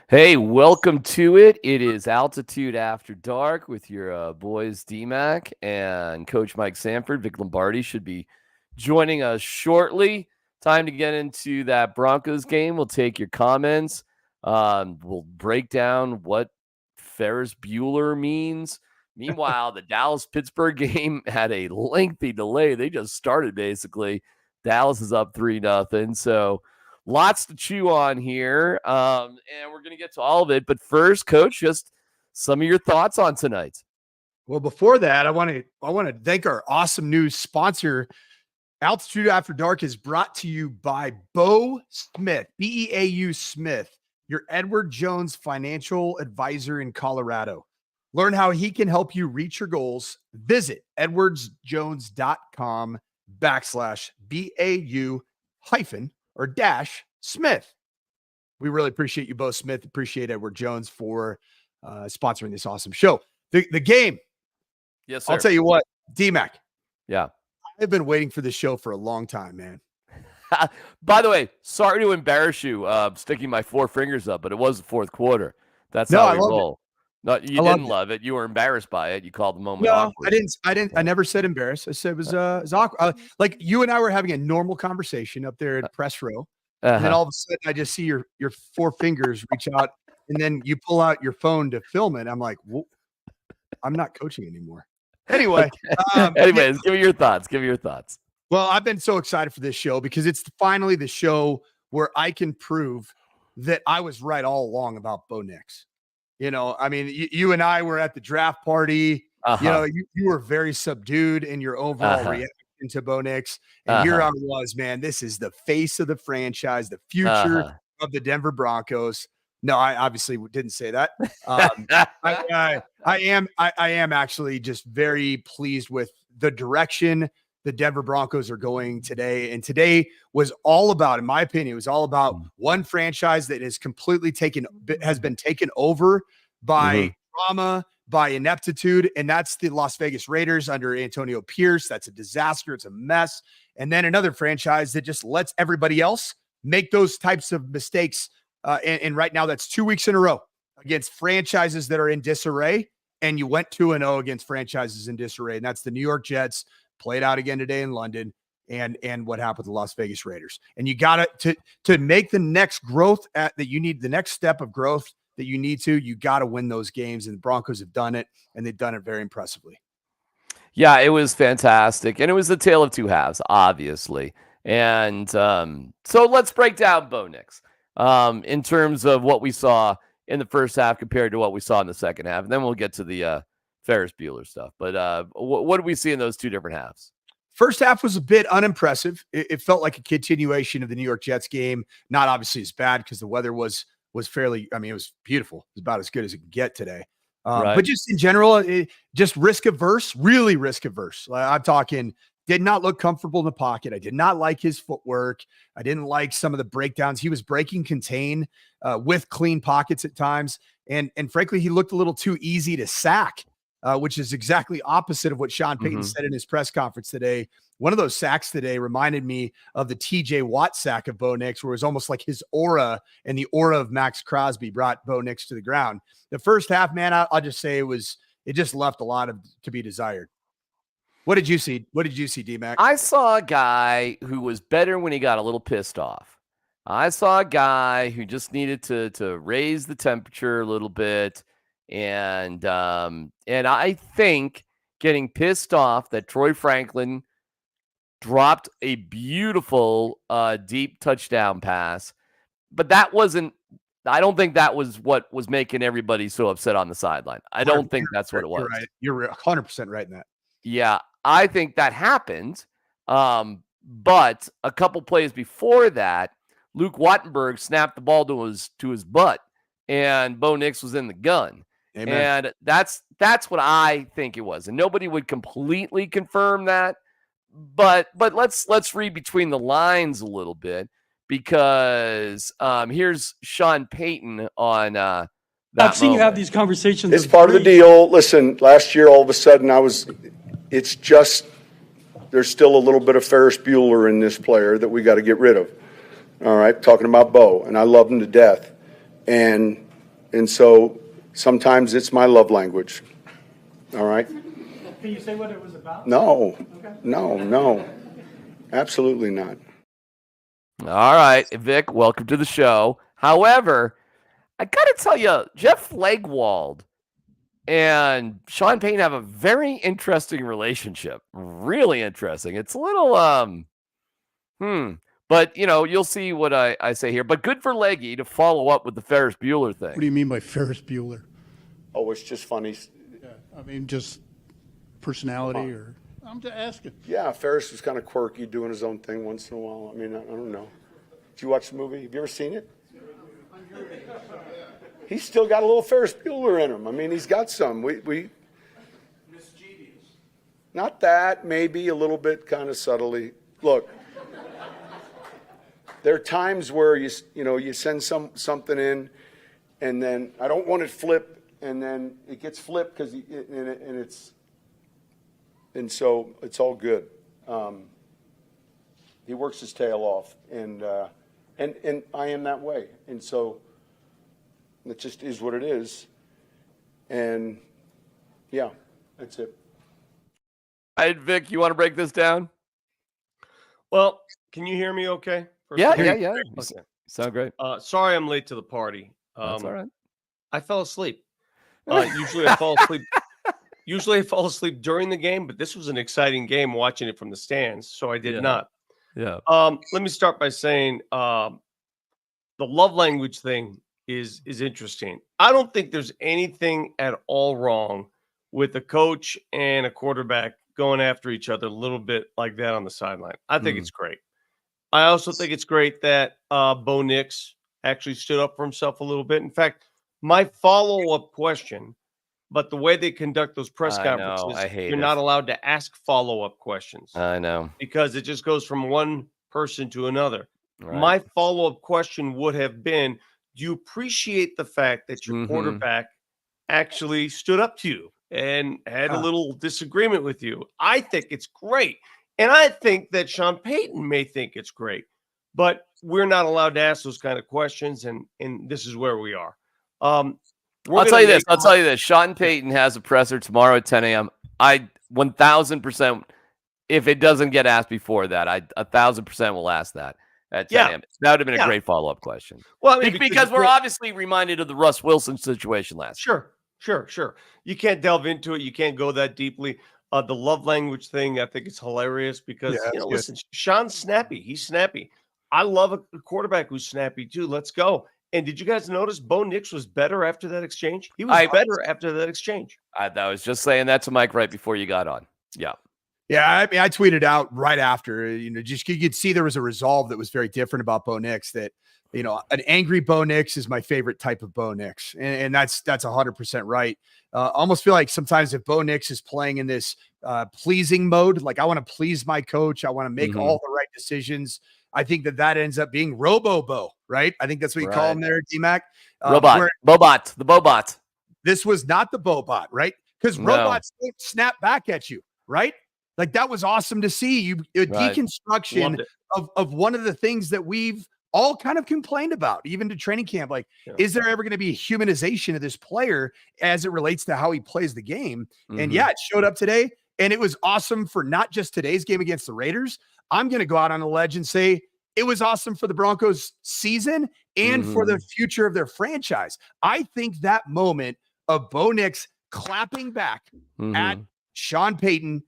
Hey, welcome to it. It is Altitude After Dark with your boys DMac and Coach Mike Sanford. Vic Lombardi should be joining us shortly. Time to get into that Broncos game. We'll take your comments. We'll break down what Ferris Bueller means. Meanwhile, the Dallas-Pittsburgh game had a lengthy delay. They just started basically. Dallas is up 3-0. So lots to chew on here, and we're going to get to all of it. But first, Coach, just some of your thoughts on tonight. Well, before that, I want to thank our awesome new sponsor. Altitude After Dark is brought to you by Beau Smith, Beau Smith, your Edward Jones financial advisor in Colorado. Learn how he can help you reach your goals. Visit edwardsjones.com/BAU- or dash Smith. We really appreciate you both, Smith. Appreciate Edward Jones for sponsoring this awesome show. The game. Yes, sir. I'll tell you what, DMac. Yeah. I've been waiting for this show for a long time, man. By the way, sorry to embarrass you sticking my four fingers up, but it was the fourth quarter. That's how we roll. No, you didn't love it. You were embarrassed by it. You called the moment awkward. I never said embarrassed. I said it was awkward. Like you and I were having a normal conversation up there at press row. And then all of a sudden I just see your four fingers reach out and then you pull out your phone to film it. I'm like, well, I'm not coaching anymore. Anyway. Anyways, give me your thoughts. Well, I've been so excited for this show because it's finally the show where I can prove that I was right all along about Bo Nix. You know, I mean, you and I were at the draft party. You know, you were very subdued in your overall reaction to Bo Nix. And here I was, man, this is the face of the franchise, the future of the Denver Broncos. No, I obviously didn't say that. I am actually just very pleased with the direction the Denver Broncos are going today. And today was all about, in my opinion, it was all about one franchise that has been taken over by trauma, by ineptitude. And that's the Las Vegas Raiders under Antonio Pierce. That's a disaster. It's a mess. And then another franchise that just lets everybody else make those types of mistakes. And right now that's 2 weeks in a row against franchises that are in disarray. And you went 2-0 against franchises in disarray. And that's the New York Jets. Played out again today in London, and what happened with the Las Vegas Raiders. And you got to make the next growth that you need, the next step of growth that you need to, you got to win those games. And the Broncos have done it, and they've done it very impressively. Yeah, it was fantastic. And it was the tale of two halves, obviously. And so let's break down Bo Nix in terms of what we saw in the first half compared to what we saw in the second half. And then we'll get to the Ferris Bueller stuff. But what did we see in those two different halves? First half was a bit unimpressive. It felt like a continuation of the New York Jets game. Not obviously as bad because the weather was fairly, I mean, it was beautiful. It was about as good as it could get today. But just in general, just risk averse, really risk averse. I'm talking, did not look comfortable in the pocket. I did not like his footwork. I didn't like some of the breakdowns. He was breaking contain with clean pockets at times. And frankly, he looked a little too easy to sack. Which is exactly opposite of what Sean Payton said in his press conference today. One of those sacks today reminded me of the TJ Watt sack of Bo Nix, where it was almost like his aura and the aura of Max Crosby brought Bo Nix to the ground. The first half, man, I'll just say it just left a lot to be desired. What did you see? What did you see, D-Mac? I saw a guy who was better when he got a little pissed off. I saw a guy who just needed to raise the temperature a little bit. And I think getting pissed off that Troy Franklin dropped a beautiful deep touchdown pass, but I don't think that was what was making everybody so upset on the sideline. I don't think that's what it was. You're 100% right in that. Yeah, I think that happened. But a couple plays before that, Luke Wattenberg snapped the ball to his butt, and Bo Nix was in the gun. Amen. And that's what I think it was. And nobody would completely confirm that. But let's read between the lines a little bit, because here's Sean Payton on that. I've seen you have these conversations. It's part of the deal. Listen, last year all of a sudden it's just there's still a little bit of Ferris Bueller in this player that we got to get rid of. All right, talking about Bo, and I love him to death. And And so sometimes it's my love language. All right? Can you say what it was about? No, no, absolutely not. All right, Vic, welcome to the show. However, I got to tell you, Jeff Legwold and Sean Payton have a very interesting relationship. Really interesting. It's a little, but, you'll see what I say here. But good for Leggy to follow up with the Ferris Bueller thing. What do you mean by Ferris Bueller? Oh, it's just funny. Yeah, I mean, just personality or... I'm just asking. Yeah, Ferris was kind of quirky, doing his own thing once in a while. I mean, I don't know. Did you watch the movie? Have you ever seen it? He's still got a little Ferris Bueller in him. I mean, he's got some. We mischievous. Not that, maybe a little bit, kind of subtly. Look, there are times where you send something in, and then I don't want it flipped, and then it gets flipped because and so it's all good. He works his tail off, and I am that way, and so it just is what it is, and yeah, that's it. All right, Vic, you want to break this down? Well, can you hear me okay? Yeah. Okay. Sound great. Sorry I'm late to the party. That's all right. I fell asleep. Usually I fall asleep. Usually I fall asleep during the game, but this was an exciting game watching it from the stands, so I did not. Yeah. Let me start by saying the love language thing is interesting. I don't think there's anything at all wrong with a coach and a quarterback going after each other a little bit like that on the sideline. I think it's great. I also think it's great that Bo Nix actually stood up for himself a little bit. In fact, my follow-up question, but the way they conduct those press conferences, you're not allowed to ask follow-up questions. I know. Because it just goes from one person to another. Right. My follow-up question would have been, do you appreciate the fact that your quarterback actually stood up to you and had a little disagreement with you? I think it's great. And I think that Sean Payton may think it's great. But we're not allowed to ask those kind of questions, and this is where we are. I'll tell you this. Sean Payton has a presser tomorrow at 10 a.m. I 1,000%, if it doesn't get asked before that, I 1,000% will ask that at 10 a.m. That would have been a great follow-up question. Well, I mean, because we're obviously reminded of the Russ Wilson situation last year. Sure. You can't delve into it. You can't go that deeply. The love language thing, I think it's hilarious because, listen, Sean's snappy. He's snappy. I love a quarterback who's snappy too. Let's go. And did you guys notice Bo Nix was better after that exchange? He was better after that exchange. I was just saying that to Mike right before you got on. Yeah. Yeah, I mean, I tweeted out right after, just you could see there was a resolve that was very different about Bo Nix, that, an angry Bo Nix is my favorite type of Bo Nix. And that's 100% right. Almost feel like sometimes if Bo Nix is playing in this pleasing mode, like I want to please my coach, I want to make all the right decisions, I think that ends up being Robo-Bo, right? I think that's what you call him there, DMac. Bobot, the Bobot. This was not the Bobot, right? Because robots don't snap back at you, right? Like that was awesome to see. Deconstruction of one of the things that we've all kind of complained about, even to training camp. Like, is there ever going to be a humanization of this player as it relates to how he plays the game? And it showed up today. And it was awesome for not just today's game against the Raiders. I'm going to go out on a ledge and say it was awesome for the Broncos season and for the future of their franchise. I think that moment of Bo Nix clapping back at Sean Payton,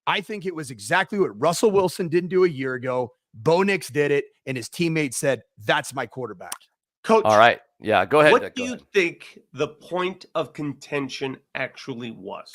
I think it was exactly what Russell Wilson didn't do a year ago. Bo Nix did it, and his teammates said, "That's my quarterback." Coach. All right. Yeah, go ahead. What do you think the point of contention actually was?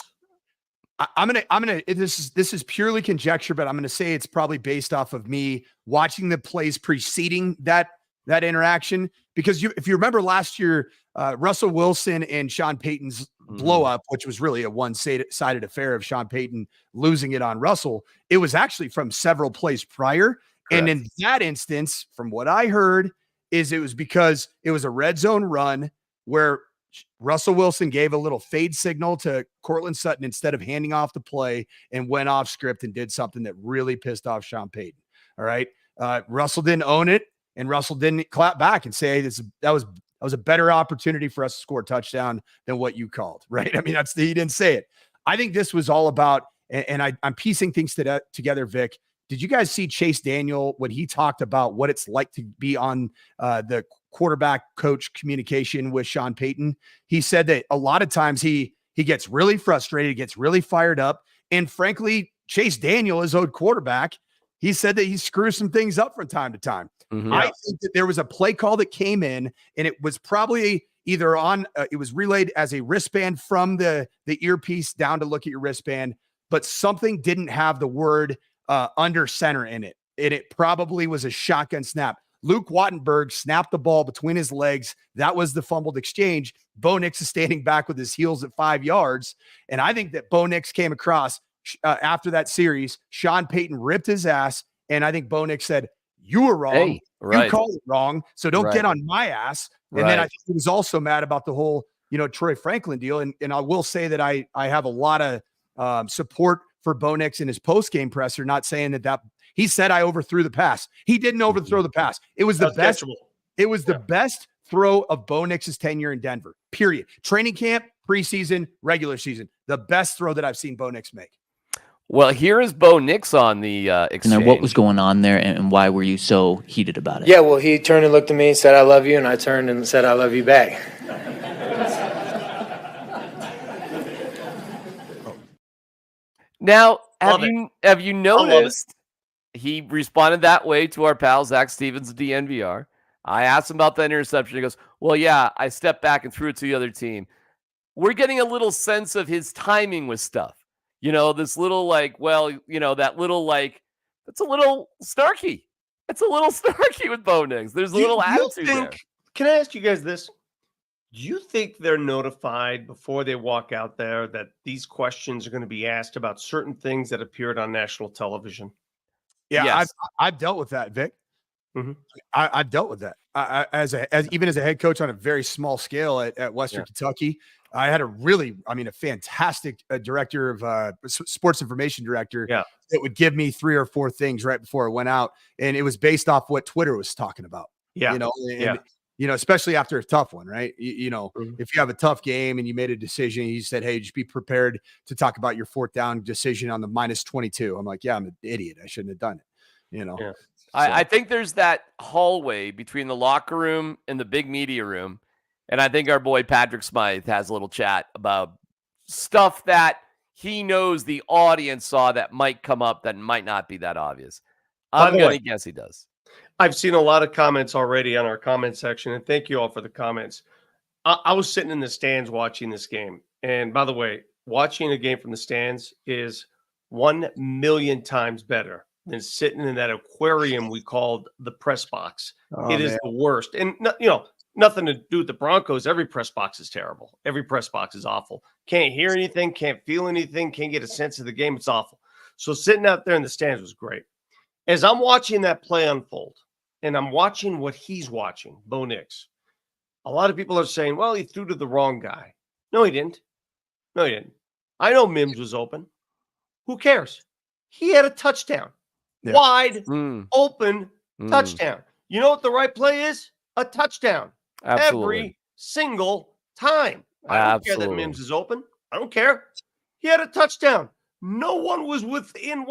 I'm gonna. This is purely conjecture, but I'm gonna say it's probably based off of me watching the plays preceding that interaction. Because if you remember last year, Russell Wilson and Sean Payton's blow up, which was really a one-sided affair of Sean Payton losing it on Russell, it was actually from several plays prior. Correct. And in that instance, from what I heard, is it was because it was a red zone run where Russell Wilson gave a little fade signal to Cortland Sutton instead of handing off the play and went off script and did something that really pissed off Sean Payton. All right. Russell didn't own it, and Russell didn't clap back and say that was That was a better opportunity for us to score a touchdown than what you called, right? I mean, he didn't say it. I think this was all about, and I'm piecing things together, Vic. Did you guys see Chase Daniel when he talked about what it's like to be on the quarterback coach communication with Sean Payton? He said that a lot of times he gets really frustrated, gets really fired up. And frankly, Chase Daniel, his old quarterback, he said that he screws some things up from time to time. Mhm. I think that there was a play call that came in, and it was probably either on, it was relayed as a wristband from the earpiece down to look at your wristband, but something didn't have the word under center in it. And it probably was a shotgun snap. Luke Wattenberg snapped the ball between his legs. That was the fumbled exchange. Bo Nix is standing back with his heels at 5 yards. And I think that Bo Nix came across after that series. Sean Payton ripped his ass. And I think Bo Nix said, "You were wrong. Hey, right. You called it wrong. So don't Right. get on my ass." And then I think he was also mad about the whole, Troy Franklin deal. And I will say that I have a lot of support for Bo Nix in his post-game presser, not saying that he said I overthrew the pass. He didn't overthrow the pass. It was the best. Catchable. It was the best throw of Bo Nix's tenure in Denver, period. Training camp, preseason, regular season. The best throw that I've seen Bo Nix make. Well, here is Bo Nix on the exchange. And then what was going on there, and why were you so heated about it? Yeah, well, he turned and looked at me and said, "I love you," and I turned and said, "I love you back." Now, Love have you noticed he responded that way to our pal Zach Stevens at DNVR? I asked him about that interception. He goes, "Well, yeah, I stepped back and threw it to the other team." We're getting a little sense of his timing with stuff. This little that little it's a little snarky. It's a little snarky with Bo Nix. There's a little attitude there. Can I ask you guys this? Do you think they're notified before they walk out there that these questions are going to be asked about certain things that appeared on national television? Yeah, Yes. I've dealt with that, Vic. Mhm. I've dealt with that as even as a head coach on a very small scale at Western Kentucky. I had a fantastic director of sports information director Yeah. that would give me 3 or 4 things right before I went out, and it was based off what Twitter was talking about. Yeah. Especially after a tough one, right? Mhm. If you have a tough game and you made a decision, he said, "Hey, just be prepared to talk about your 4th down decision on the -22." I'm like, "Yeah, I'm an idiot. I shouldn't have done it." Yeah. I think there's that hallway between the locker room and the big media room. And I think our boy Patrick Smythe has a little chat about stuff that he knows the audience saw that might come up that might not be that obvious. I'm going to guess he does. I've seen a lot of comments already on our comment section, and thank you all for the comments. I was sitting in the stands watching this game. And by the way, watching a game from the stands is 1,000,000 times better than sitting in that aquarium we called the press box. It is the worst. And, nothing to do with the Broncos. Every press box is terrible. Every press box is awful. Can't hear anything, can't feel anything, can't get a sense of the game. It's awful. So sitting out there in the stands was great. As I'm watching that play unfold, and I'm watching what he's watching, Bo Nix, a lot of people are saying, well, he threw to the wrong guy. No, he didn't. No, he didn't. I know Mims was open. Who cares? He had a touchdown. Yeah. Wide open Mm. touchdown. You know what the right play is? A touchdown. Absolutely. Every single time. I don't care that Mims is open. I don't care. He had a touchdown. No one was within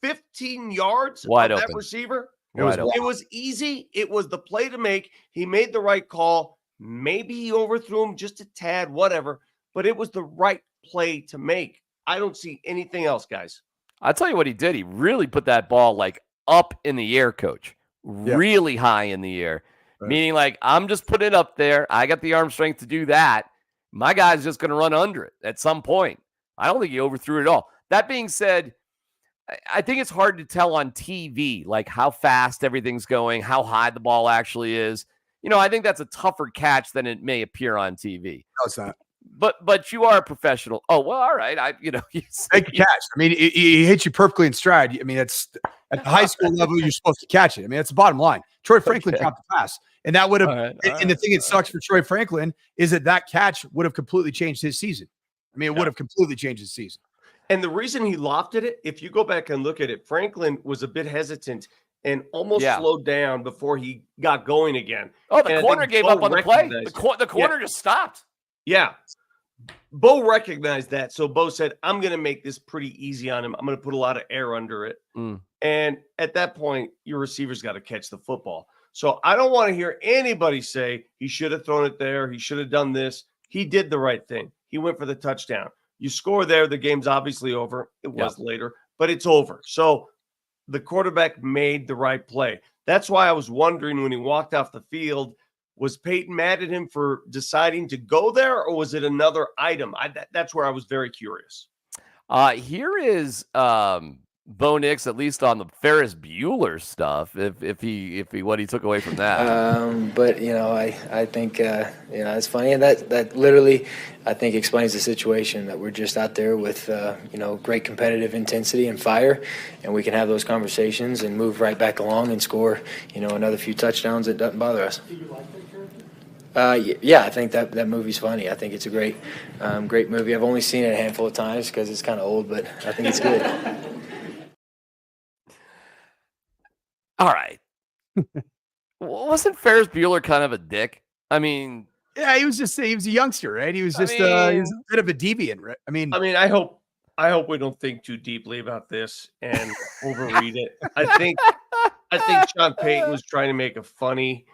15 yards Wide of that open. receiver. Wide open. It was easy. It was the play to make. He made the right call. Maybe he overthrew him just a tad, whatever, but it was the right play to make. I don't see anything else, guys. I'll tell you what he did. He really put that ball up in the air, coach. Yeah. Really high in the air. Right. Meaning I'm just putting it up there. I got the arm strength to do that. My guy's just going to run under it at some point. I don't think he overthrew it at all. That being said, I think it's hard to tell on TV, how fast everything's going, how high the ball actually is. I think that's a tougher catch than it may appear on TV. No, it's not. But you are a professional. Oh, well, all right. Make a catch. I mean, he hits you perfectly in stride. I mean, it's at the high school level, you're supposed to catch it. I mean, that's the bottom line. Troy Franklin dropped the pass. And that would have, and the thing that sucks for Troy Franklin is that catch would have completely changed his season. I mean, it would have completely changed his season. And the reason he lofted it, if you go back and look at it, Franklin was a bit hesitant and almost slowed down before he got going again. Oh, the And I corner think gave Bo up on the play. recognized The corner just stopped. Yeah. Bo recognized that. So Bo said, I'm going to make this pretty easy on him. I'm going to put a lot of air under it. And at that point, your receiver's got to catch the football. So I don't want to hear anybody say he should have thrown it there. He should have done this. He did the right thing. He went for the touchdown. You score there. The game's obviously over. It was later, but it's over. So the quarterback made the right play. That's why I was wondering when he walked off the field, was Peyton mad at him for deciding to go there, or was it another item? That's where I was very curious. Here is Bo Nix, at least on the Ferris Bueller stuff, if he what he took away from that. But I think it's funny, and that literally I think explains the situation, that we're just out there with great competitive intensity and fire, and we can have those conversations and move right back along and score another few touchdowns. It doesn't bother us. Do you like that character? Yeah, I think that movie's funny. I think it's a great movie. I've only seen it a handful of times because it's kind of old, but I think it's good. All right. Wasn't Ferris Bueller kind of a dick? I mean, yeah, he was a youngster, right? He was just he was a bit of a deviant, right? I mean, I hope we don't think too deeply about this and overread it. I think Sean Payton was trying to make it funny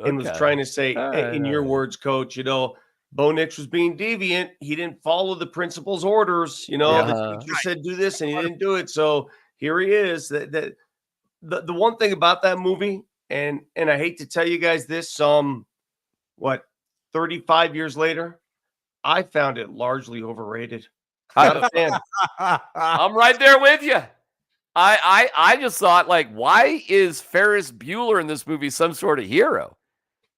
and was trying to say, in your words, Coach, Bo Nix was being deviant. He didn't follow the principal's orders. The teacher said do this and he didn't do it. So here he is. The one thing about that movie, and I hate to tell you guys this, 35 years later, I found it largely overrated. Not a fan. I'm right there with you. I just thought, like, why is Ferris Bueller in this movie some sort of hero?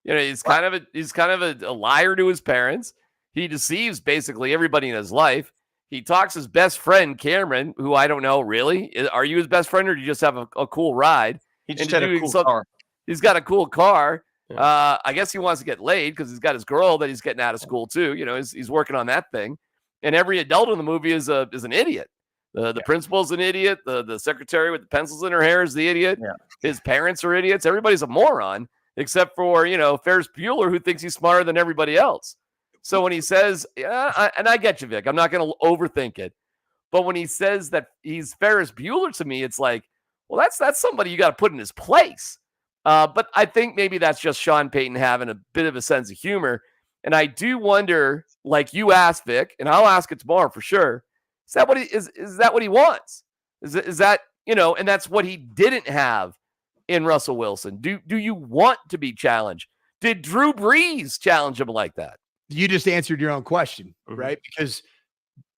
He's kind of a liar to his parents. He deceives basically everybody in his life. He talks his best friend, Cameron, who I don't know, really. Are you his best friend, or do you just have a cool ride? He just had a cool car. He's got a cool car. Yeah. I guess he wants to get laid because he's got his girl that he's getting out of school too. He's working on that thing. And every adult in the movie is an idiot. The principal's an idiot. The secretary with the pencils in her hair is the idiot. Yeah. His parents are idiots. Everybody's a moron except for, Ferris Bueller, who thinks he's smarter than everybody else. So when he says, and I get you, Vic, I'm not going to overthink it. But when he says that he's Ferris Bueller to me, it's like, well, that's somebody you got to put in his place. But I think maybe that's just Sean Payton having a bit of a sense of humor. And I do wonder, like you asked, Vic, and I'll ask it tomorrow for sure. Is that what he wants? Is that, and that's what he didn't have in Russell Wilson. Do you want to be challenged? Did Drew Brees challenge him like that? You just answered your own question, right? Because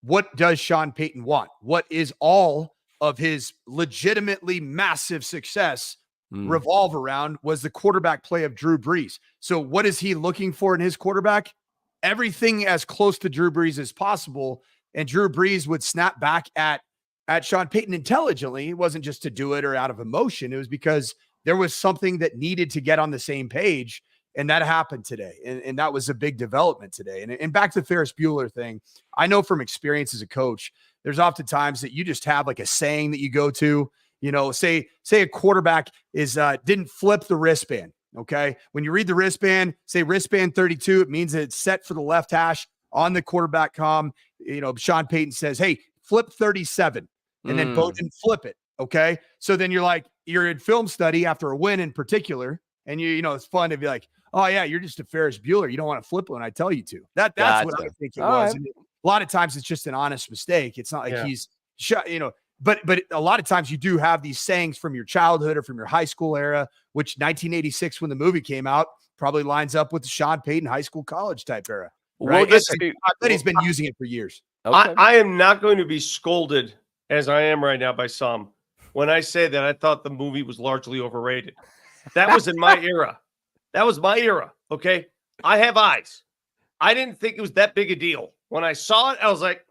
what does Sean Payton want? What is all of his legitimately massive success revolve around was the quarterback play of Drew Brees. So what is he looking for in his quarterback? Everything as close to Drew Brees as possible. And Drew Brees would snap back at Sean Payton intelligently. It wasn't just to do it or out of emotion. It was because there was something that needed to get on the same page. And that happened today. And that was a big development today. And back to the Ferris Bueller thing, I know from experience as a coach, there's often times that you just have like a saying that you go to, say a quarterback didn't flip the wristband. Okay. When you read the wristband, say wristband 32, it means that it's set for the left hash on the quarterback comm. Sean Payton says, hey, flip 37. And then Bo didn't flip it. Okay. So then you're in film study after a win in particular. And it's fun to be like, oh yeah, you're just a Ferris Bueller. You don't want to flip when I tell you to. That's what I think it was. And a lot of times it's just an honest mistake. It's not like he's shut, but a lot of times you do have these sayings from your childhood or from your high school era, which 1986, when the movie came out, probably lines up with the Sean Payton high school college type era. Right? I bet he's been using it for years. Okay. I am not going to be scolded as I am right now by some when I say that I thought the movie was largely overrated. That was in my era. That was my era. Okay. I have eyes. I didn't think it was that big a deal. When I saw it, I was like,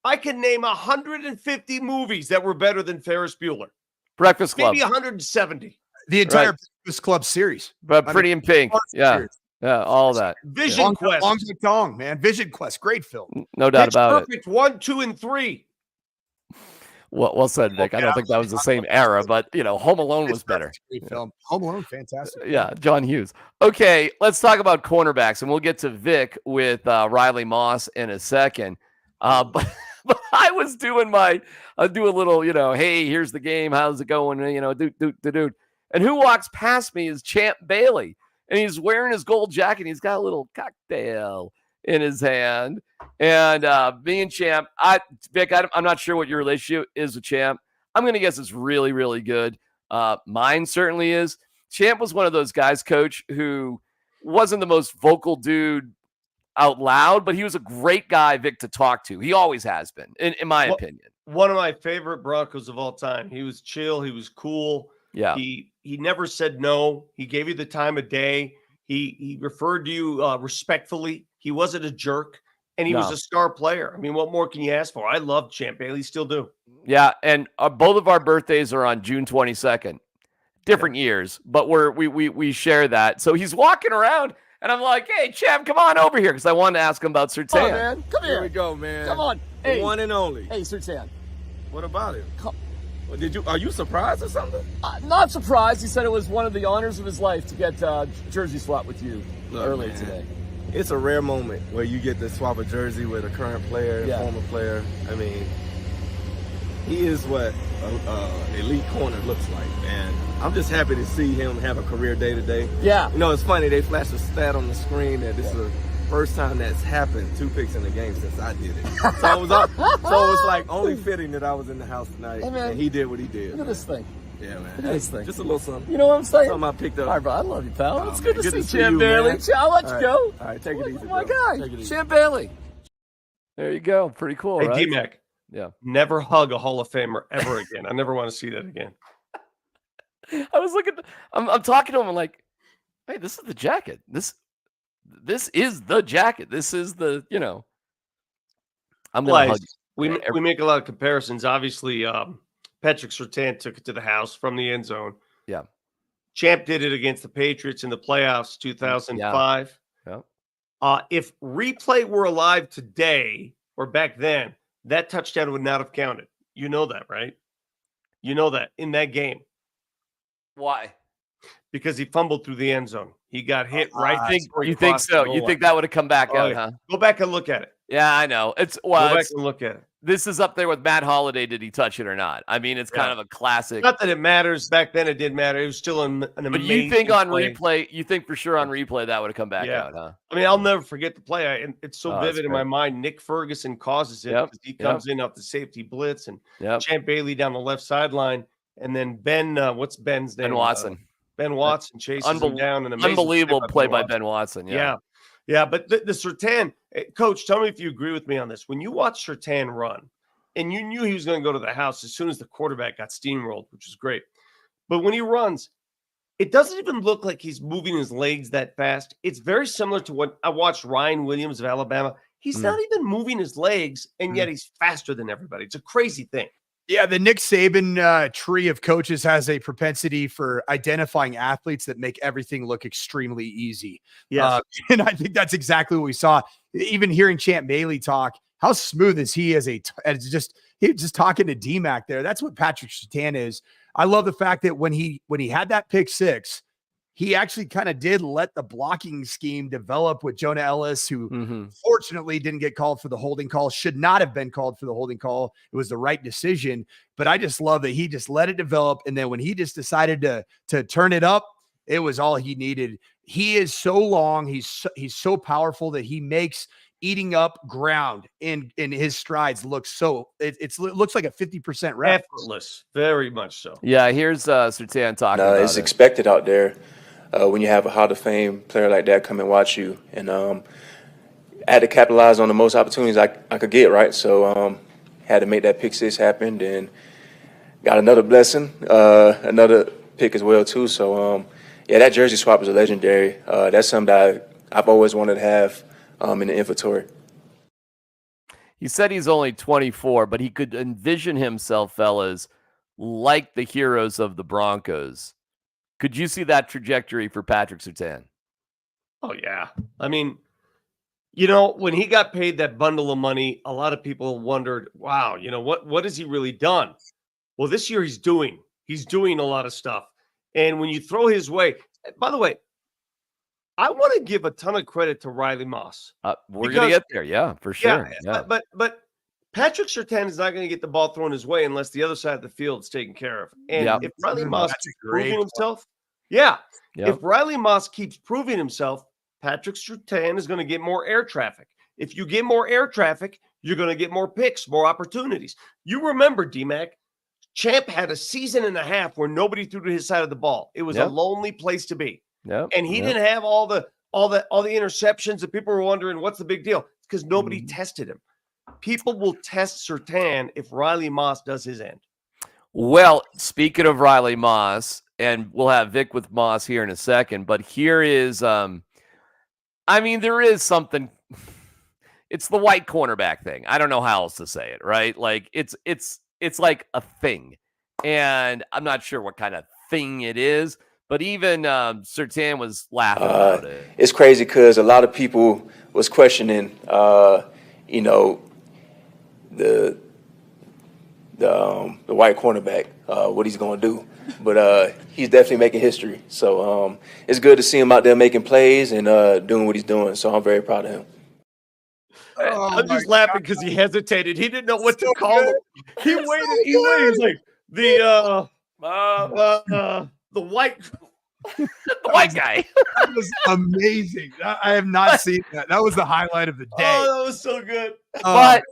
I can name 150 movies that were better than Ferris Bueller. Breakfast Club. Maybe 170. The entire Breakfast Club series. But Pretty in Pink. Yeah. Yeah. All that. Vision Quest. Long Dong, man. Vision Quest. Great film. No doubt Pitch about Perfect 1, 2, and 3. Well said, Vic. I don't think that was the same era, but Home Alone was better. Great film. Home Alone, fantastic. Yeah, John Hughes. Okay, let's talk about cornerbacks, and we'll get to Vic with Riley Moss in a second. But I was doing I'll do a little, hey, here's the game. How's it going? Dude. And who walks past me is Champ Bailey, and he's wearing his gold jacket. He's got a little cocktail in his hand. And me and Champ, Vic, I'm not sure what your relationship is with Champ. I'm going to guess it's really, really good. Mine certainly is. Champ was one of those guys, Coach, who wasn't the most vocal dude out loud, but he was a great guy, Vic, to talk to. He always has been, in my opinion. One of my favorite Broncos of all time. He was chill. He was cool. Yeah. He never said no. He gave you the time of day. He referred to you respectfully. He wasn't a jerk, and he was a star player. I mean, what more can you ask for? I love Champ Bailey. Still do. Yeah, and both of our birthdays are on June 22nd. Different years, but we share that. So he's walking around, and I'm like, hey, Champ, come on over here, because I wanted to ask him about Surtain. Come on, man. Come here. Here we go, man. Come on. The Hey. one and only. Hey, Surtain. What about it? Come. Well, are you surprised or something? Not surprised. He said it was one of the honors of his life to get jersey swap with you earlier man, today. It's a rare moment where you get to swap a jersey with a current player, former player. I mean, he is what elite corner looks like, and I'm just happy to see him have a career day today. Yeah. It's funny, they flashed a stat on the screen that this is the first time that's happened, 2 picks in the game since I did it. So it was like only fitting that I was in the house tonight, Hey, man, and he did what he did. Look at this thing. Yeah, man. Look at this thing. Just a little something. You know what I'm saying? Something I picked up. All right, bro. I love you, pal. Oh, It's man, good to good see to see Champ you, Bailey. man. I'll let you All right. go. All right, take it easy, Oh, my bro. guy. Take it easy. Champ Bailey. There you go. Pretty cool, Hey, right? DMac. Yeah. Never hug a Hall of Famer ever again. I never want to see that again. I was looking. I'm talking to him. I'm like, hey, this is the jacket. This is the jacket. This is the. I'm gonna hug. We make a lot of comparisons. Obviously, Patrick Surtain took it to the house from the end zone. Yeah. Champ did it against the Patriots in the playoffs 2005. Yeah. If replay were alive today or back then, that touchdown would not have counted. You know that, right? You know that in that game. Why? Because he fumbled through the end zone. He got hit right. You think so? You think that would have come back out, yeah. huh? Go back and look at it. Yeah, I know. Go back and look at it. This is up there with Matt Holiday. Did he touch it or not? I mean, it's kind of a classic. Not that it matters. Back then, it didn't matter. It was still an amazing. But you think on play. replay? You think for sure on replay that would have come back out, huh? I mean, I'll never forget the play. And it's so That's vivid in my mind. Nick Ferguson causes it because he comes in off the safety blitz, and Champ Bailey down the left sideline, and then Ben. What's Ben's name? Ben Watson. Ben Watson chases him down. An unbelievable play by Ben Watson. Yeah. But the Surtain, Coach, tell me if you agree with me on this. When you watch Surtain run, and you knew he was going to go to the house as soon as the quarterback got steamrolled, which is great. But when he runs, it doesn't even look like he's moving his legs that fast. It's very similar to what I watched Ryan Williams of Alabama. He's not even moving his legs, and yet he's faster than everybody. It's a crazy thing. Yeah, the Nick Saban tree of coaches has a propensity for identifying athletes that make everything look extremely easy. Yes. And I think that's exactly what we saw. Even hearing Champ Bailey talk, how smooth is he as he was just talking to DMac there. That's what Patrick Surtain is. I love the fact that when he had that pick six, he actually kind of did let the blocking scheme develop with Jonah Ellis, who fortunately didn't get called for the holding call, should not have been called for the holding call. It was the right decision. But I just love that he just let it develop. And then when he just decided to turn it up, it was all he needed. He is so long. He's so powerful that he makes eating up ground in his strides look so it looks like a 50% rep. Effortless, very much so. Yeah, here's Surtain talking about it's expected out there. When you have a Hall of Fame player like that come and watch you, and I had to capitalize on the most opportunities I could get, right? So had to make that pick six happen, and got another blessing, another pick as well too. So that jersey swap is a legendary. That's something that I've always wanted to have in the inventory. He said he's only 24, but he could envision himself, fellas, like the heroes of the Broncos. Could you see that trajectory for Patrick Surtain? Oh, yeah. I mean, You know, when he got paid that bundle of money, a lot of people wondered, wow, what has he really done? Well, this year he's doing a lot of stuff. And when you throw his way, by the way, I want to give a ton of credit to Riley Moss. We're going to get there. Yeah, for sure. Yeah. But Patrick Surtain is not going to get the ball thrown his way unless the other side of the field is taken care of. And if Riley Moss keeps proving himself, if Riley Moss keeps proving himself, Patrick Surtain is going to get more air traffic. If you get more air traffic, you're going to get more picks, more opportunities. You remember, DMac, Champ had a season and a half where nobody threw to his side of the ball. It was a lonely place to be. And he didn't have all the interceptions that people were wondering, what's the big deal? It's because nobody tested him. People will test Surtain if Riley Moss does his end. Well, speaking of Riley Moss, and we'll have Vic with Moss here in a second, but here is, there is something. It's the white cornerback thing. I don't know how else to say it, right? Like it's like a thing, and I'm not sure what kind of thing it is. But even Surtain was laughing about it. It's crazy because a lot of people was questioning, the white cornerback, what he's going to do. But he's definitely making history. So it's good to see him out there making plays and doing what he's doing. So I'm very proud of him. I'm just laughing because he hesitated. He didn't know what to call him. He waited. He's like the white guy. That was amazing. I have not seen that. That was the highlight of the day. Oh, that was so good. But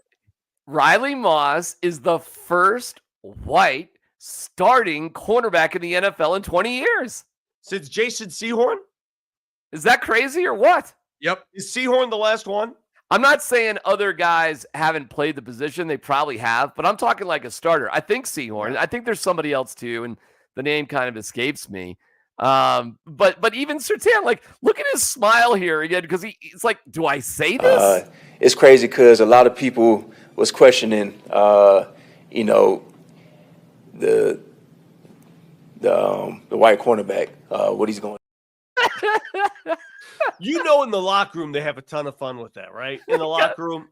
Riley Moss is the first white starting cornerback in the NFL in 20 years. Since Jason Sehorn? Is that crazy or what? Yep. Is Sehorn the last one? I'm not saying other guys haven't played the position. They probably have, but I'm talking like a starter. I think Sehorn. I think there's somebody else too, and the name kind of escapes me. But even Surtain, like, look at his smile here again, because it's like, do I say this? It's crazy because a lot of people was questioning, the white cornerback, what he's going. In the locker room, they have a ton of fun with that, right? In the locker room,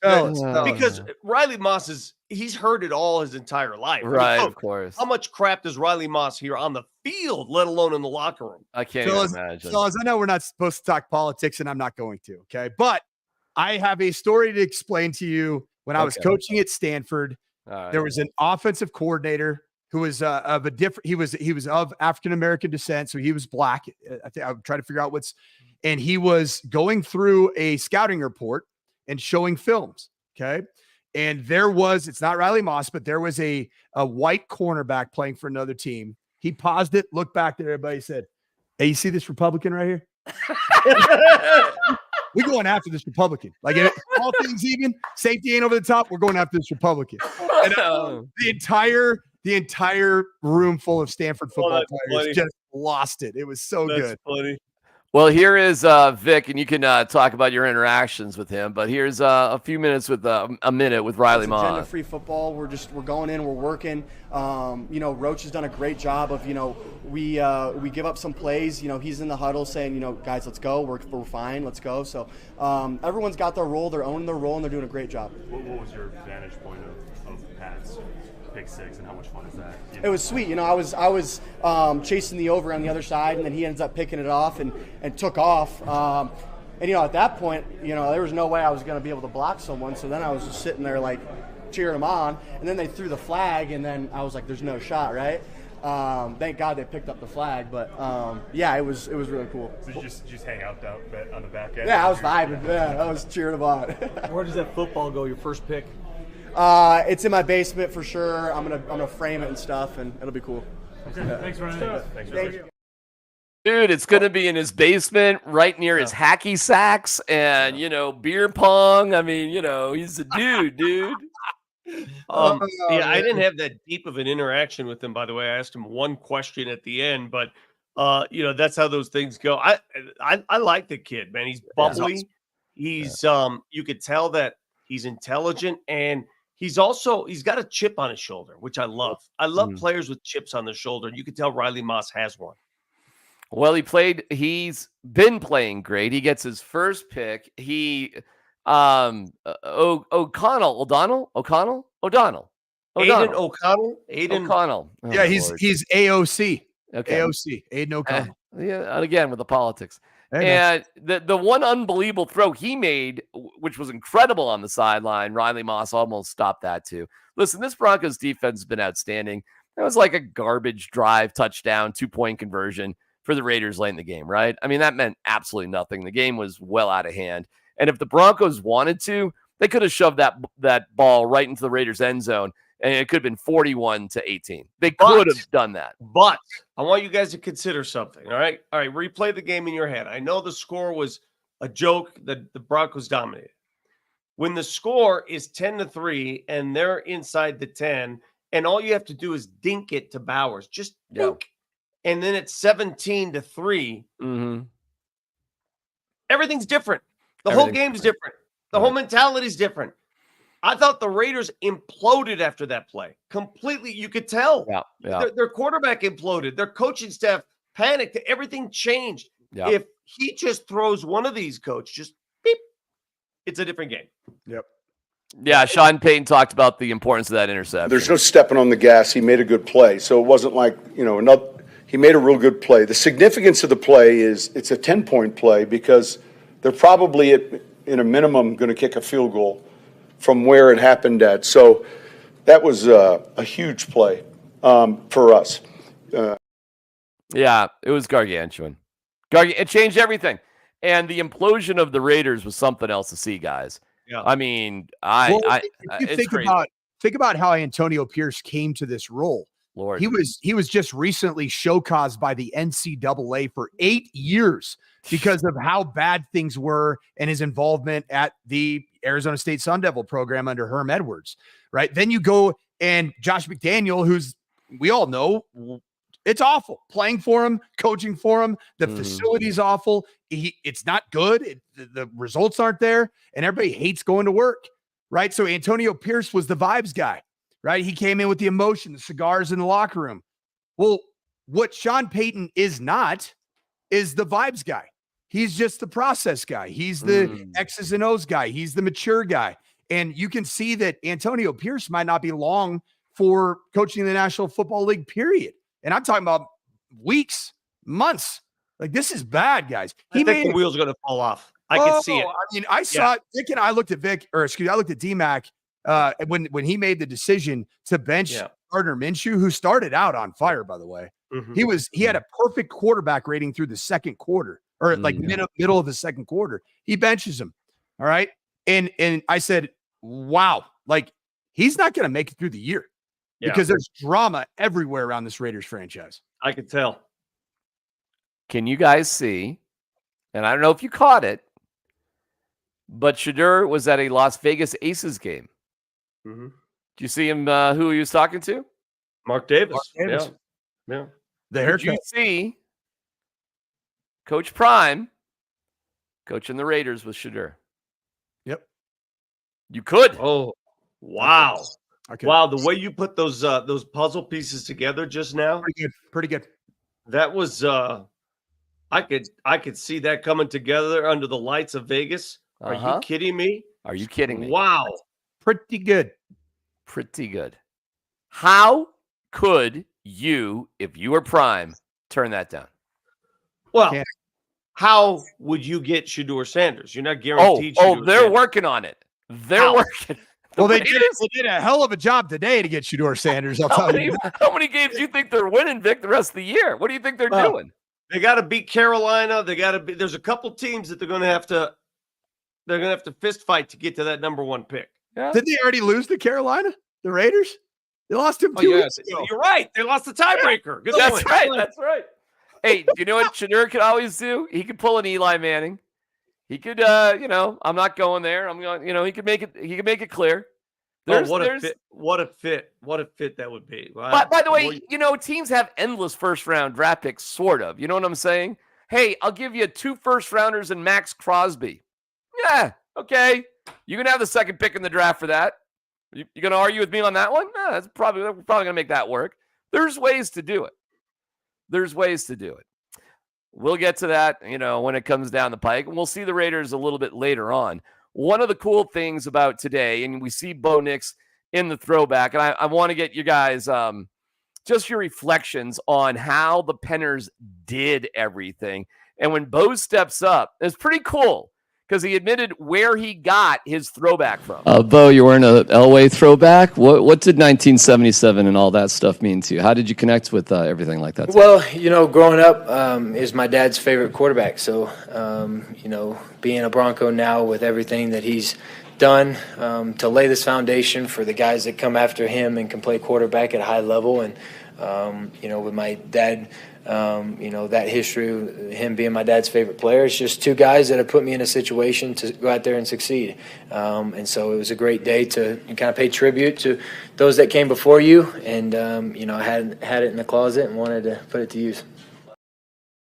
because Riley Moss he's heard it all his entire life. Right, of course. How much crap does Riley Moss hear on the field, let alone in the locker room? I can't even imagine. Fellas, I know we're not supposed to talk politics, and I'm not going to, okay? But I have a story to explain to you. When I was coaching at Stanford, there was an offensive coordinator who was of a different. He was of African American descent, so he was black. I think I'm trying to figure out and he was going through a scouting report and showing films. Okay, and it's not Riley Moss, but there was a white cornerback playing for another team. He paused it, looked back at everybody, said, "Hey, you see this Republican right here? We're going after this Republican. Like, all things even, safety ain't over the top. We're going after this Republican." And the entire room full of Stanford football players just lost it. It was so good. Funny. Well, here is Vic, and you can talk about your interactions with him. But here's a few minutes with a minute with Riley Moss. Agenda-free football. We're going in. We're working. Roach has done a great job of we give up some plays. He's in the huddle saying guys, let's go. We're fine. Let's go. So everyone's got their role. They're owning their role, and they're doing a great job. What was your vantage point of Pat's pick six, and how much fun is that? It was sweet. I was chasing the over on the other side, and then he ends up picking it off and took off. And at that point, there was no way I was going to be able to block someone. So then I was just sitting there like cheering him on, and then they threw the flag, and then I was like, "There's no shot, right?" Thank God they picked up the flag, but it was really cool. So you just hang out on the back end? Yeah, I was vibing. Yeah, I was cheering him on. Where does that football go? Your first pick? It's in my basement for sure. I'm gonna frame it and stuff, and it'll be cool. Okay, thanks, Ryan. Thank you. Dude, it's going to be in his basement right near his hacky sacks and, beer pong. I mean, he's a dude. I didn't have that deep of an interaction with him, by the way. I asked him one question at the end, but, that's how those things go. I like the kid, man. He's bubbly. He's, you could tell that he's intelligent, and he's got a chip on his shoulder, which I love. I love players with chips on their shoulder. You can tell Riley Moss has one. Well, he's been playing great. He gets his first pick. O'Donnell. Aiden O'Connell. O'Connell. Oh, Yeah, my he's Lord. AOC. Okay. AOC. Aiden O'Connell. Yeah, and again with the politics. Hey, man. And the one unbelievable throw he made, which was incredible on the sideline, Riley Moss almost stopped that too. Listen, this Broncos defense has been outstanding. That was like a garbage drive, touchdown, 2-point conversion for the Raiders late in the game, right? I mean, that meant absolutely nothing. The game was well out of hand. And if the Broncos wanted to, they could have shoved that ball right into the Raiders end zone, and it could have been 41-18. They could have done that. But I want you guys to consider something, all right? All right, replay the game in your head. I know the score was a joke that the Broncos dominated. When the score is 10-3 and they're inside the 10, and all you have to do is dink it to Bowers, just dink, and then it's 17-3. Mm-hmm. Everything's different. The whole game's different. The whole mentality is different. I thought the Raiders imploded after that play. Completely, you could tell. Their quarterback imploded. Their coaching staff panicked. Everything changed. Yeah. If he just throws one of these, coach, just beep, it's a different game. Yep. Yeah, Sean Payton talked about the importance of that interception. There's no stepping on the gas. He made a good play. So it wasn't like, he made a real good play. The significance of the play is it's a 10-point play because they're probably in a minimum going to kick a field goal from where it happened at. So that was a huge play for us. Yeah, it was gargantuan. It changed everything. And the implosion of the Raiders was something else to see, guys. Yeah. I mean, think about how Antonio Pierce came to this role. Lord. He was just recently show caused by the NCAA for 8 years because of how bad things were and his involvement at the Arizona State Sun Devil program under Herm Edwards, right? Then you go and Josh McDaniel, who's we all know it's awful playing for him, coaching for him. The facility's awful. It's not good. The results aren't there, and everybody hates going to work, right? So Antonio Pierce was the vibes guy, right? He came in with the emotion, the cigars in the locker room. Well, what Sean Payton is not is the vibes guy. He's just the process guy. He's the X's and O's guy. He's the mature guy. And you can see that Antonio Pierce might not be long for coaching the National Football League, period. And I'm talking about weeks, months. Like, this is bad, guys. I think the wheels are going to fall off. I can see it. I mean, I saw it. Vic and I looked at I looked at DMac when he made the decision to bench Gardner Minshew, who started out on fire, by the way. He had a perfect quarterback rating through the second quarter, or like middle of the second quarter. He benches him. All right. And I said, wow, like he's not going to make it through the year because there's drama everywhere around this Raiders franchise. I could tell. Can you guys see? And I don't know if you caught it, but Shedeur was at a Las Vegas Aces game. Mm-hmm. Did you see him? Who he was talking to? Mark Davis. Mark Davis. Yeah. The haircut. Did you see Coach Prime coaching the Raiders with Shedeur? Yep. You could. Oh, wow. Okay. Wow. The way you put those puzzle pieces together just now. Pretty good. That was I could see that coming together under the lights of Vegas. Are you kidding me? Are you kidding me? Wow. Pretty good. Pretty good. How could you, if you were Prime, turn that down? Well, how would you get Shedeur Sanders? You're not guaranteed. They're working on it. They're working. Well, they did a hell of a job today to get Shedeur Sanders. I'll tell you. How many games do you think they're winning, Vic, the rest of the year? What do you think they're doing? They got to beat Carolina. There's a couple teams that they're going to have to fist fight to get to that number one pick. Yeah. Did they already lose to Carolina? The Raiders? They lost him 2 weeks ago. You're right. They lost the tiebreaker. Good That's point. right. That's right. Hey, do you know what Shedeur could always do? He could pull an Eli Manning. He could, I'm not going there. I'm going. He could make it. He could make it clear. What a fit! What a fit that would be. Wow. By the way, teams have endless first-round draft picks, sort of. You know what I'm saying? Hey, I'll give you 2 first-rounders and Max Crosby. Yeah, okay. You can have the second pick in the draft for that. You going to argue with me on that one? No, we're probably going to make that work. There's ways to do it. we'll get to that, when it comes down the pike, and we'll see the Raiders a little bit later on. One of the cool things about today, and we see Bo Nix in the throwback, and I want to get you guys just your reflections on how the Penners did everything. And when Bo steps up, it's pretty cool because he admitted where he got his throwback from. Bo, you're wearing a Elway throwback. What did 1977 and all that stuff mean to you? How did you connect with everything like that? Well, growing up is my dad's favorite quarterback. So, being a Bronco now with everything that he's done to lay this foundation for the guys that come after him and can play quarterback at a high level. And, with my dad, that history, him being my dad's favorite player, it's just two guys that have put me in a situation to go out there and succeed. And so it was a great day to kind of pay tribute to those that came before you. And, I had it in the closet and wanted to put it to use.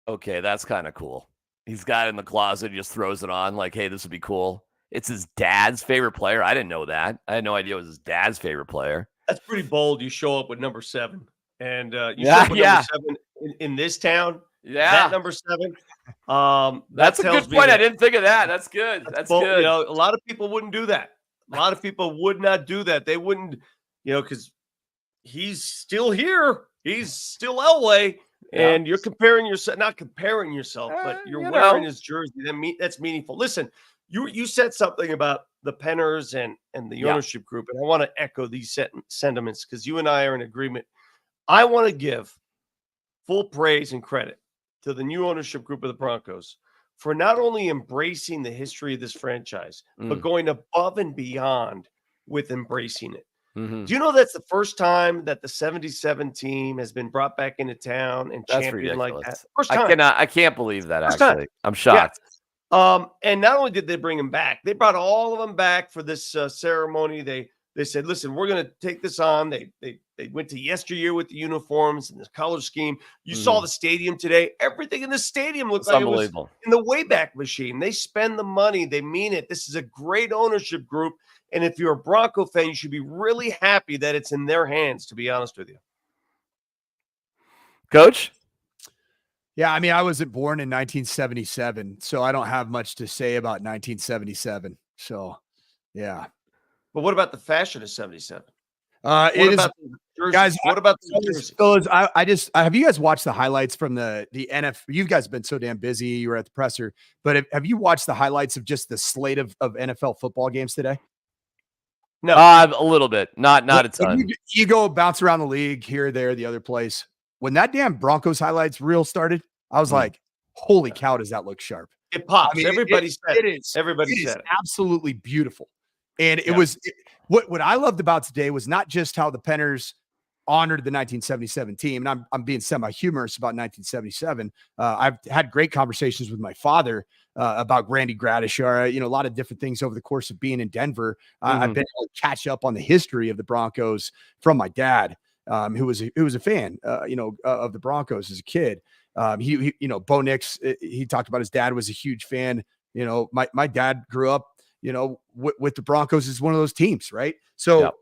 Okay, that's kind of cool. He's got it in the closet, he just throws it on like, hey, this would be cool. It's his dad's favorite player. I didn't know that. I had no idea it was his dad's favorite player. That's pretty bold. You show up with number 7. And you show up with number 7 in this town. Yeah. That number 7. That's a good point. I didn't think of that. That's good. That's good. A lot of people wouldn't do that. A lot of people would not do that. They wouldn't, because he's still here. He's still Elway. Yeah. And you're comparing yourself, not comparing yourself, but you're wearing his jersey. That's meaningful. Listen, you said something about the Penners and the ownership group, and I want to echo these sentiments because you and I are in agreement. I want to give full praise and credit to the new ownership group of the Broncos for not only embracing the history of this franchise, but going above and beyond with embracing it. Mm-hmm. Do you know that's the first time that the 77 team has been brought back into town and championed like that? First time. I can't believe that, actually. I'm shocked. Yeah. And not only did they bring them back, they brought all of them back for this ceremony. They said, listen, we're going to take this on. They went to yesteryear with the uniforms and the color scheme. You saw the stadium today. Everything in the stadium looks like it was in the Wayback Machine. They spend the money. They mean it. This is a great ownership group. And if you're a Bronco fan, you should be really happy that it's in their hands, to be honest with you. Coach? Yeah, I mean, I wasn't born in 1977, so I don't have much to say about 1977. So, yeah. But what about the fashion of 77? Guys, what about the jerseys? Fellas, have you guys watched the highlights from the NFL? You guys have been so damn busy. You were at the presser, but have you watched the highlights of just the slate of NFL football games today? No, a little bit, not a ton. You go bounce around the league here, there, the other place. When that damn Broncos highlights reel started, I was like, "Holy cow, does that look sharp?" It pops. I mean, Everybody said it. Everybody said it. Absolutely beautiful. And it was what I loved about today was not just how the Penners honored the 1977 team. And I'm being semi-humorous about 1977. I've had great conversations with my father about Randy Gradishar, a lot of different things over the course of being in Denver. I've been able to catch up on the history of the Broncos from my dad, who was a fan, of the Broncos as a kid. Bo Nix, he talked about his dad was a huge fan. My dad grew up, with the Broncos as one of those teams, right? So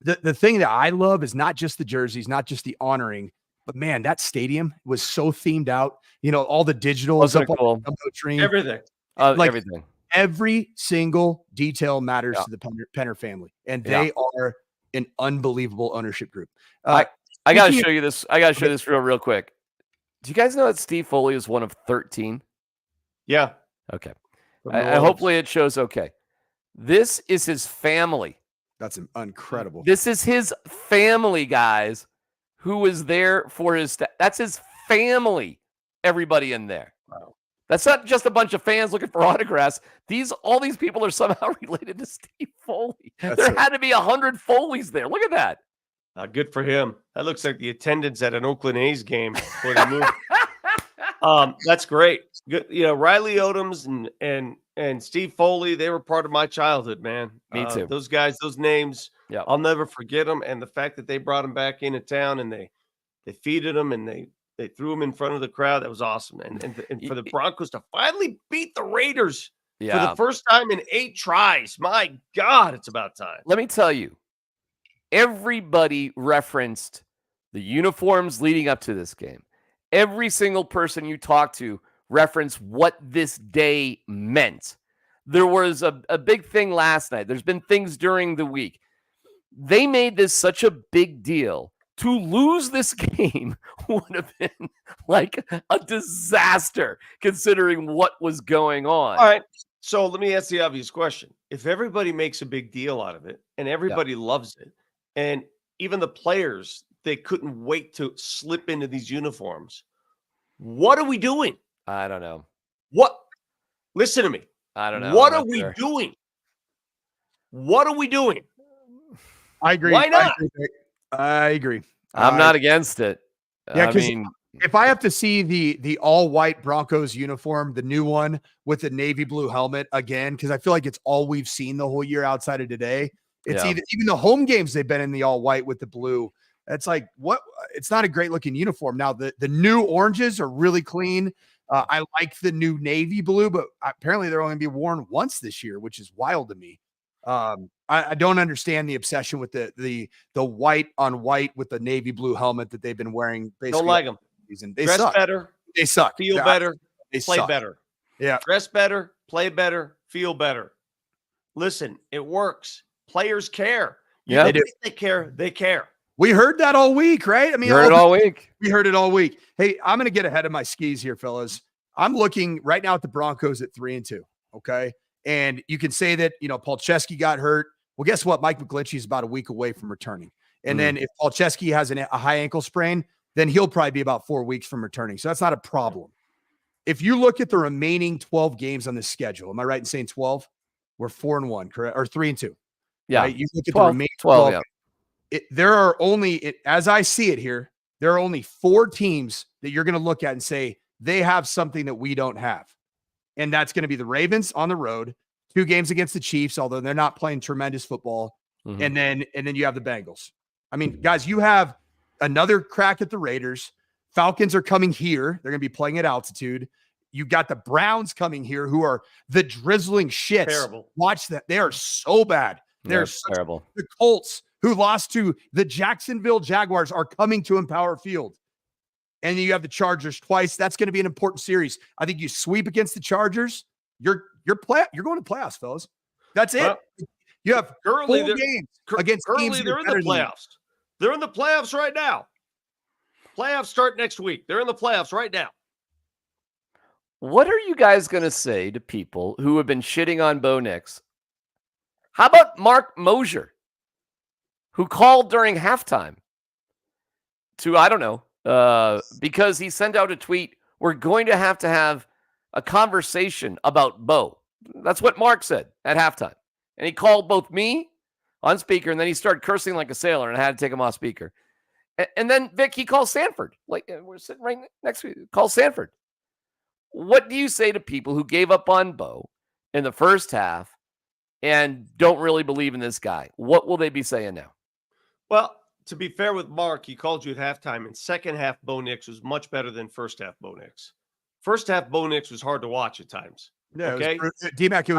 the thing that I love is not just the jerseys, not just the honoring, but man, that stadium was so themed out. All the digital is up on the jumbotron. Everything. Everything. Every single detail matters to the Penner family, and they are an unbelievable ownership group. I got to show you this. I got to show this real quick. Do you guys know that Steve Foley is one of 13? Yeah. Okay. Hopefully it shows okay. This is his family. That's incredible. This is his family, guys, who was there for his that's his family, everybody in there. Wow. That's not just a bunch of fans looking for autographs. All these people are somehow related to Steve Foley. There had to be 100 Foleys there. Look at that. Good for him. That looks like the attendance at an Oakland A's game before they moved. That's great. Good, Riley Odoms and Steve Foley, they were part of my childhood, man. Me too. Those guys, those names, I'll never forget them. And the fact that they brought them back into town and they feeded them and they threw them in front of the crowd, that was awesome. And for the Broncos to finally beat the Raiders for the first time in 8 tries, my God, it's about time. Let me tell you, everybody referenced the uniforms leading up to this game. every single person you talk to reference what this day meant. There was a big thing last night. There's been things during the week. They made this such a big deal. To lose this game would have been like a disaster considering what was going on. All right. So let me ask the obvious question. If everybody makes a big deal out of it and everybody loves it, and even the players, they couldn't wait to slip into these uniforms, what are we doing? I don't know. What? Listen to me. I don't know. What are we doing? What are we doing? I agree. Why not? I agree. I'm not against it. Yeah, I mean, if I have to see the all white Broncos uniform, the new one with the navy blue helmet again, because I feel like it's all we've seen the whole year outside of today. It's even the home games they've been in the all white with the blue. It's like what? It's not a great looking uniform. Now the new oranges are really clean. I like the new navy blue, but apparently they're only going to be worn once this year, which is wild to me. I don't understand the obsession with the white on white with the navy blue helmet that they've been wearing. Basically, don't like them. They dress suck. better. They suck. Feel better. They play suck. better. Yeah. Dress better. Play better. Feel better. Listen, it works. Players care. Yeah, they do. They care. They care. We heard that all week, right? I mean, heard it all week. We heard it all week. Hey, I'm going to get ahead of my skis here, fellas. I'm looking right now at the Broncos at 3-2. Okay. And you can say that, Paul Chesky got hurt. Well, guess what? Mike McGlinchey is about a week away from returning. And then if Paul Chesky has a high ankle sprain, then he'll probably be about 4 weeks from returning. So that's not a problem. If you look at the remaining 12 games on the schedule, am I right in saying 12? We're 4-1, correct? Or 3-2. Yeah. Right? You look at 12, the remaining 12. 12. There are only, as I see it here, there are only 4 teams that you're going to look at and say they have something that we don't have. And that's going to be the Ravens on the road, 2 games against the Chiefs, although they're not playing tremendous football. And then you have the Bengals. I mean, guys, you have another crack at the Raiders. Falcons are coming here. They're going to be playing at altitude. You got the Browns coming here, who are the drizzling shits. Terrible. Watch that. They are so bad. They're terrible. The Colts, who lost to the Jacksonville Jaguars, are coming to Empower Field. And then you have the Chargers twice. That's going to be an important series. I think you sweep against the Chargers, you're going to playoffs, fellas. That's it. You have currently 4 games against teams. They're in the playoffs. They're in the playoffs right now. Playoffs start next week. They're in the playoffs right now. What are you guys going to say to people who have been shitting on Bo Nix? How about Mark Mosier, who called during halftime to, I don't know, because he sent out a tweet, we're going to have a conversation about Bo. That's what Mark said at halftime. And he called both me on speaker, and then he started cursing like a sailor, and I had to take him off speaker. And then, Vic, he calls Sanford. Like, we're sitting right next to you. Call Sanford. What do you say to people who gave up on Bo in the first half and don't really believe in this guy? What will they be saying now? Well, to be fair with Mark, he called you at halftime. In second half, Bo Nix was much better than first half Bo Nix. First half, Bo Nix was hard to watch at times. Yeah, okay. DMac, it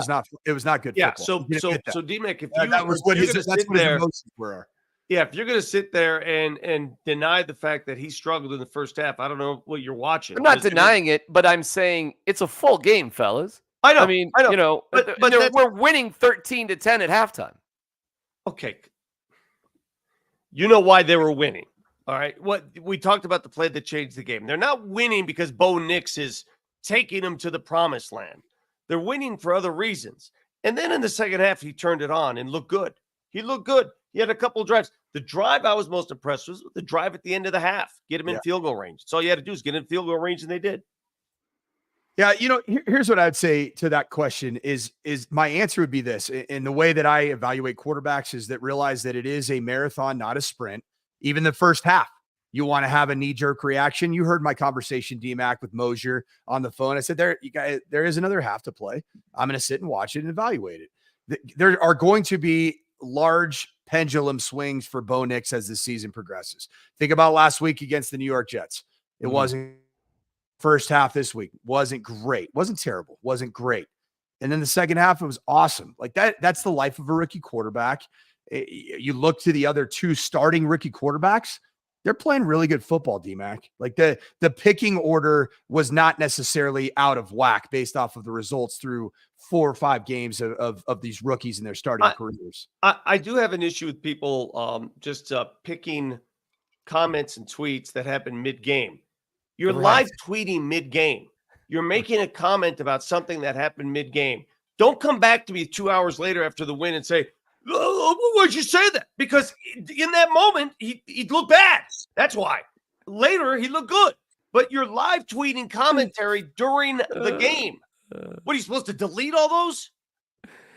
was not good. Yeah. Football. So DMac, if that was what his emotions were. Yeah, if you're going to sit there and deny the fact that he struggled in the first half, I don't know what you're watching. I'm not denying it, but I'm saying it's a full game, fellas. I know. I mean, but we're winning 13-10 at halftime. Okay. You know why they were winning. All right. What we talked about, the play that changed the game. They're not winning because Bo Nix is taking them to the promised land. They're winning for other reasons. And then in the second half, he turned it on and looked good. He looked good. He had a couple of drives. The drive I was most impressed with the drive at the end of the half. Get him in field goal range. That's all you had to do is get in field goal range, and they did. Yeah, here's what I'd say to that question is my answer would be this. In the way that I evaluate quarterbacks is that realize that it is a marathon, not a sprint. Even the first half, you want to have a knee-jerk reaction. You heard my conversation, DMac, with Mosier on the phone. I said, there is another half to play. I'm going to sit and watch it and evaluate it. There are going to be large pendulum swings for Bo Nix as the season progresses. Think about last week against the New York Jets. It wasn't first half this week. Wasn't great. Wasn't terrible. Wasn't great. And then the second half, it was awesome. Like that's the life of a rookie quarterback. You look to the other 2 starting rookie quarterbacks. They're playing really good football, DMac. Like the picking order was not necessarily out of whack based off of the results through 4 or 5 games of these rookies in their starting careers. I do have an issue with people just picking comments and tweets that happen mid-game. You're live tweeting mid-game. You're making a comment about something that happened mid-game. Don't come back to me 2 hours later after the win and say, oh, why'd you say that? Because in that moment, he looked bad. That's why. Later, he looked good. But you're live tweeting commentary during the game. What, are you supposed to delete all those?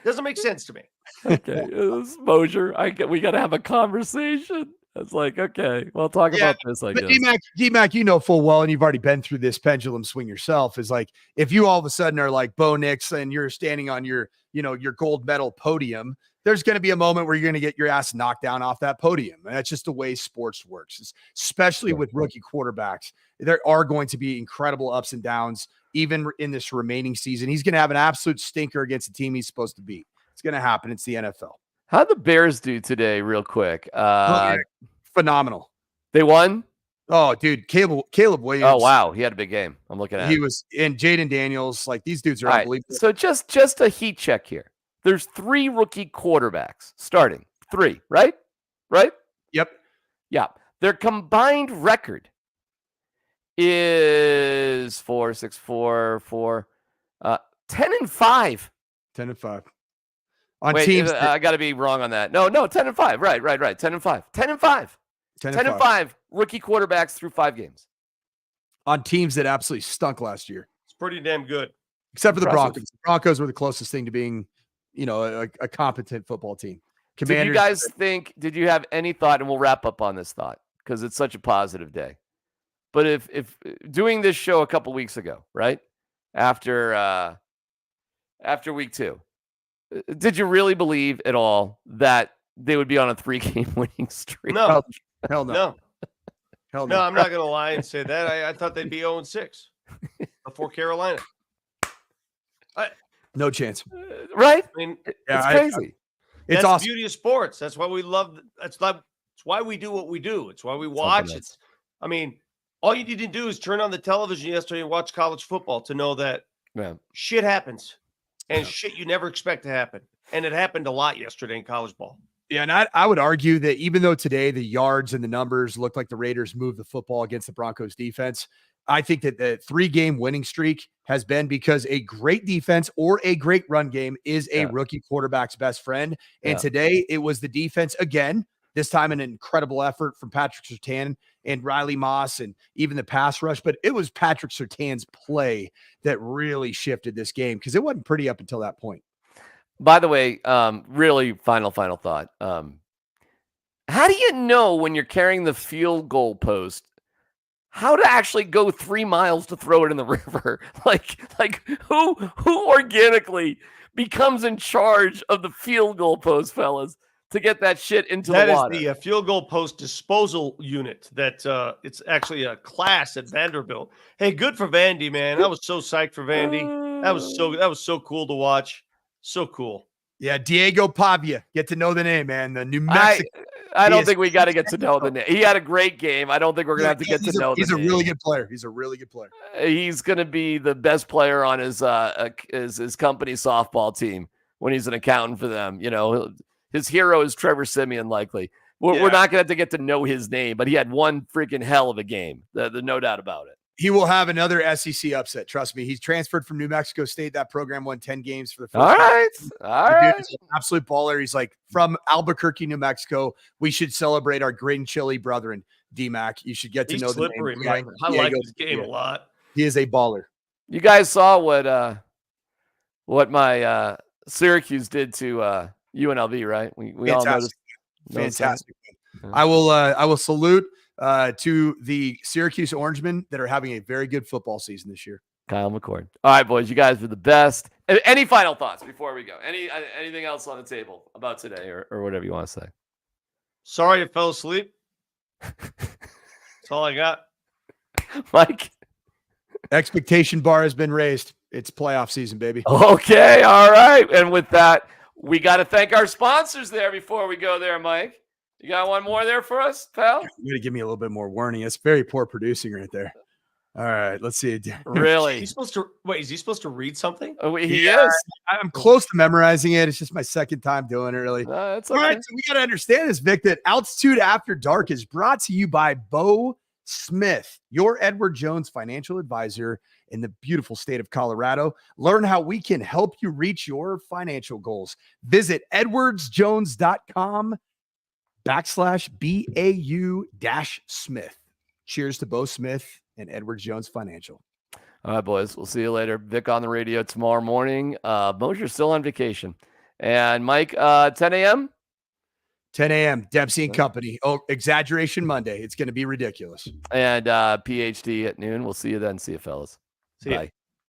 Doesn't make sense to me. Okay, Mosier, we got to have a conversation. It's like, okay, well, talk about this, I guess. DMac, you know full well, and you've already been through this pendulum swing yourself, is like, if you all of a sudden are like Bo Nix and you're standing on your gold medal podium, there's going to be a moment where you're going to get your ass knocked down off that podium. And that's just the way sports works, especially with rookie quarterbacks. There are going to be incredible ups and downs, even in this remaining season. He's going to have an absolute stinker against the team he's supposed to beat. It's going to happen. It's the NFL. How'd the Bears do today, real quick? Phenomenal. They won? Oh, dude, Caleb Williams. Oh, wow. He had a big game. I'm looking at He was in Jaden Daniels. Like, these dudes are unbelievable. So just a heat check here. There's 3 rookie quarterbacks starting. 3, right? Right? Yep. Yeah. Their combined record is 10-5. 10-5. On Wait, teams, I got to be wrong on that. No, 10-5. Right. 10-5. 10-5 rookie quarterbacks through 5 games. On teams that absolutely stunk last year. It's pretty damn good. Except for the Broncos. The Broncos were the closest thing to being, a competent football team. Commanders, did you have any thought, and we'll wrap up on this thought because it's such a positive day. But if doing this show a couple weeks ago, right? After week 2, did you really believe at all that they would be on a 3-game winning streak? No. Hell no. No. Hell no. No, I'm not going to lie and say that. I thought they'd be 0-6 before Carolina. No chance. Right? I mean, it's crazy. That's awesome. the beauty of sports. That's why we love. It's why we do what we do. It's why we watch. All you need to do is turn on the television yesterday and watch college football to know that shit happens and shit you never expect to happen. And it happened a lot yesterday in college ball. Yeah, and I would argue that even though today the yards and the numbers look like the Raiders moved the football against the Broncos defense, I think that the 3-game winning streak has been because a great defense or a great run game is a rookie quarterback's best friend. And today it was the defense again, this time an incredible effort from Patrick Surtain and Riley Moss and even the pass rush. But it was Patrick Surtain's play that really shifted this game because it wasn't pretty up until that point. By the way, really final thought. How do you know when you're carrying the field goal post how to actually go 3 miles to throw it in the river? Like who organically becomes in charge of the field goal post, fellas, to get that shit into the water? That is the field goal post disposal unit. That it's actually a class at Vanderbilt. Hey, good for Vandy, man. I was so psyched for Vandy. That was so cool to watch. So cool. Yeah, Diego Pavia. Get to know the name, man. The New Mexico. I don't think we got to get to know the name. He had a great game. I don't think we're going to have to get to know the name. He's a really good player. He's a really good player. He's going to be the best player on his company softball team when he's an accountant for them. His hero is Trevor Siemian, likely. We're not going to have to get to know his name, but he had one freaking hell of a game. There's no doubt about it. He will have another SEC upset. Trust me. He's transferred from New Mexico State. That program won 10 games for the first time. All right. Dude is an absolute baller. He's like from Albuquerque, New Mexico. We should celebrate our green chili brethren, DMac. You should get to know slippery, the name. man. I like his game a lot. He is a baller. You guys saw what my Syracuse did to UNLV, right? We all noticed. Fantastic. I will salute to the Syracuse Orangemen that are having a very good football season this year. Kyle McCord. All right, boys, you guys are the best. Any final thoughts before we go? Anything else on the table about today or whatever you want to say? Sorry I fell asleep. That's all I got. Mike? Expectation bar has been raised. It's playoff season, baby. Okay, all right. And with that, we got to thank our sponsors there before we go there, Mike. You got one more there for us, pal? You're gonna give me a little bit more warning. It's very poor producing right there. All right, let's see. Really? He's supposed to wait. Is he supposed to read something? Oh, he is. I'm close to memorizing it. It's just my second time doing it, really. That's All okay. right, so we got to understand this, Vic, that Altitude After Dark is brought to you by Bo Smith, your Edward Jones financial advisor in the beautiful state of Colorado. Learn how we can help you reach your financial goals. Visit edwardsjones.com/BAU-Smith. Cheers to Bo Smith and Edward Jones Financial. All right, boys. We'll see you later. Vic on the radio tomorrow morning. Mosier's still on vacation. And Mike, 10 a.m.? 10 a.m. Dempsey and Company. Oh, Exaggeration Monday. It's going to be ridiculous. And PhD at noon. We'll see you then. See you, fellas. See ya. Bye.